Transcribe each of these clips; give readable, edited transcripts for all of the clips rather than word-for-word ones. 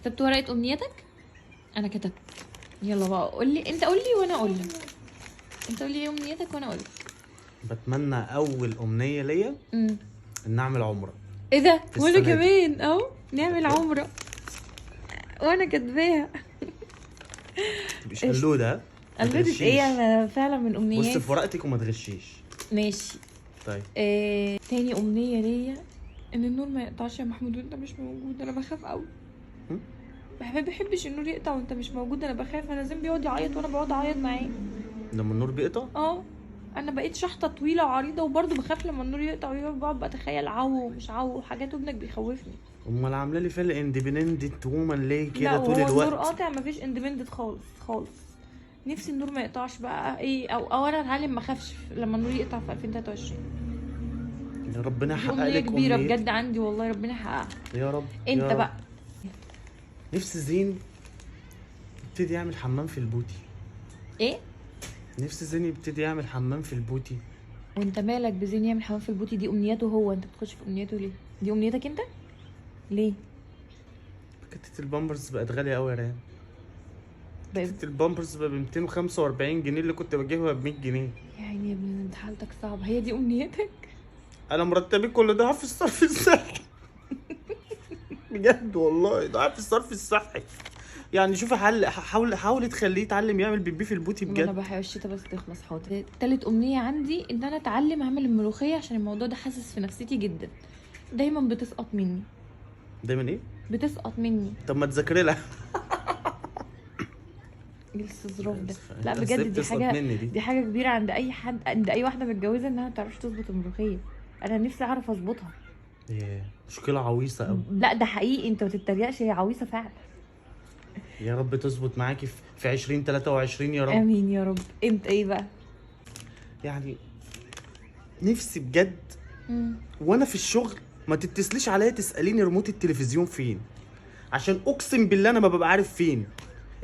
كتبت ورقه امنياتك؟ انا كتبت. يلا بقى قول لي انت، قول لي وانا اقول لك. انت قول لي ايه امنيتك وانا اقول لك. بتمنى اول امنيه ليا ان اعمل عمره. ايه ده؟ وانا السنة دي. كمان اهو نعمل عمره وانا كاتباها. مش قلوده ها؟ ما قلدت تغشيش. ايه؟ انا فعلا من بص امنياتي. في ورقتك وما تغشيش. ماشي. طيب تاني امنيه ليا ان النور ما يقطعش يا محمود وانت مش موجود. انا بخاف قوي. ما بحبش النور يقطع وانت مش موجود. انا بخاف. انا زين بيقعد يعيط وانا بقعد اعيط معاه. لما النور بيقطع انا بقيت شحطه طويله وعريضه وبرضه بخاف لما النور يقطع وبقعد بتخيل عو ومش عو وحاجات. ابنك بيخوفني. امال عامله لي فيل اندبندنت وومن ليه لا كده طول وهو النور الوقت؟ قاطع مفيش اندبندنت خالص خالص. نفسي النور ما يقطعش بقى ايه او انا اتعلم ما اخافش لما النور يقطع في 2023. يا ربنا دي يحقق امنيه لك كبيره امنيتك. بجد عندي والله. ربنا يحققها. يا رب. انت يا رب. بقى. نفسي زين يبتدي يعمل حمام في البوتي. ايه؟ نفسي زين يبتدي يعمل حمام في البوتي. وانت مالك بزين يعمل حمام في البوتي؟ دي امنياته هو، انت بتخش في امنياته ليه؟ دي امنيتك انت؟ ليه؟ كتة البامبرز بقت غالية قوي يا ريان. بقى كتة البامبرز بقى ب 245 جنيه اللي كنت بجيبها ب 100 جنيه. يا عيني يا ابني انت حالتك صعبه. هي دي امنيتك؟ انا مرتبي كل ده في الصرف الصحي. بجد والله ده في الصرف الصحي. يعني شوفي حاولي تخليه يتعلم يعمل بيبي في البوتي انا بجد. بحاول الشتا بس تخلص. حاضر. تالت امنيه عندي ان انا اتعلم اعمل الملوخيه عشان الموضوع ده حاسس في نفسيتي جدا. دايما بتسقط مني. دايما ايه؟ بتسقط مني. طب ما تذاكري لها. ايه الاستظراف ده؟ لا أصل بجد دي بتسقط حاجه. مني دي حاجه كبيره عند اي حد، عند اي واحده متجوزه انها ما تعرفش تظبط الملوخيه. انا نفسي اعرف اظبطها. ياه مشكلة عويصة قوي. لا ده حقيقي، انت ما تتريقش، هي عويصه فعلا. يا رب تظبط معاكي في 2023 يا رب. امين يا رب. انت ايه بقى؟ يعني نفسي بجد وانا في الشغل ما تتصليش عليا تساليني ريموت التلفزيون فين، عشان اقسم بالله انا ما ببقى عارف فين.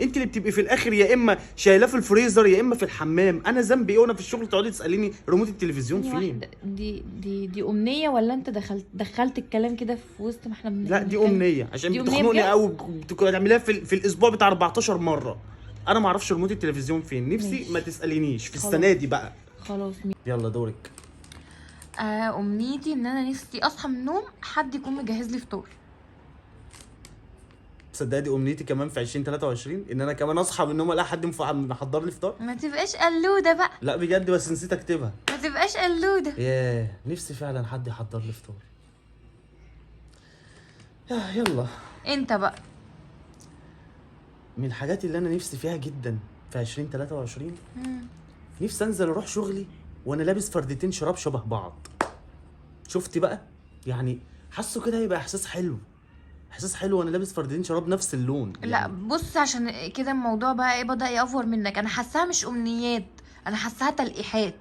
انت اللي بتبقي في الاخر يا اما شايلاه في الفريزر يا اما في الحمام. انا ذنبي ايه وانا في الشغل تقعدي تساليني ريموت التلفزيون فين؟ واحدة. دي امنيه ولا انت دخلت الكلام كده في وسط ما احنا لا دي امنيه عشان دي أمنية بتخنقني بجد؟ قوي. بتعمليها في الاسبوع بتاع 14 مره. انا ما اعرفش ريموت التلفزيون فين. نفسي ماشي. ما تسالينيش في خلاص. السنه دي بقى. خلاص. يلا دورك. امنيتي ان انا نفسي اصحى من النوم حد يكون مجهز لي فطار. تصدقي دي امنيتي كمان في 2023 ان انا كمان اصحى من النوم الاقي حد محضر لي فطار. ما تبقاش قلوده بقى. لا بجد بس نسيت اكتبها. ما تبقاش قلوده. ياه نفسي فعلا حد يحضر لي فطار. يلا. انت بقى. من الحاجات اللي انا نفسي فيها جدا في 2023 نفسي انزل اروح شغلي وانا لابس فردتين شراب شبه بعض. شفتي بقى؟ يعني حاسه كده هيبقى احساس حلو. احساس حلو وانا لابس فردتين شراب نفس اللون يعني. لا بص، عشان كده الموضوع بقى ايه بدأ يأفور منك. انا حاساها مش امنيات، انا حاساها تلقيحات.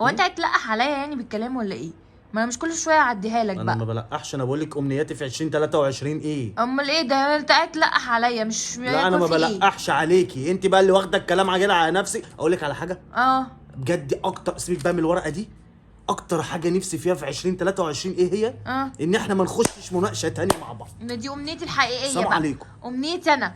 هو انت هتلقح عليا يعني بالكلام ولا ايه؟ ما انا مش كل شويه اعديها لك انا بقى. ما بلقحش. انا بقول لك امنياتي في 2023 ايه. امال ايه ده؟ انت قاعد تلقح عليا مش لا انا ما في إيه؟ بلقحش عليكي. انت بقى اللي واخده الكلام عاجل على نفسك. اقول لك على حاجه بجد اكتر. سيبك بقى من الورقه دي. اكتر حاجه نفسي فيها في 2023 ايه هي؟ ان احنا ما نخشش مناقشه تاني مع بعض. دي امنيتي الحقيقيه السلام بقى. عليكم. امنيتي انا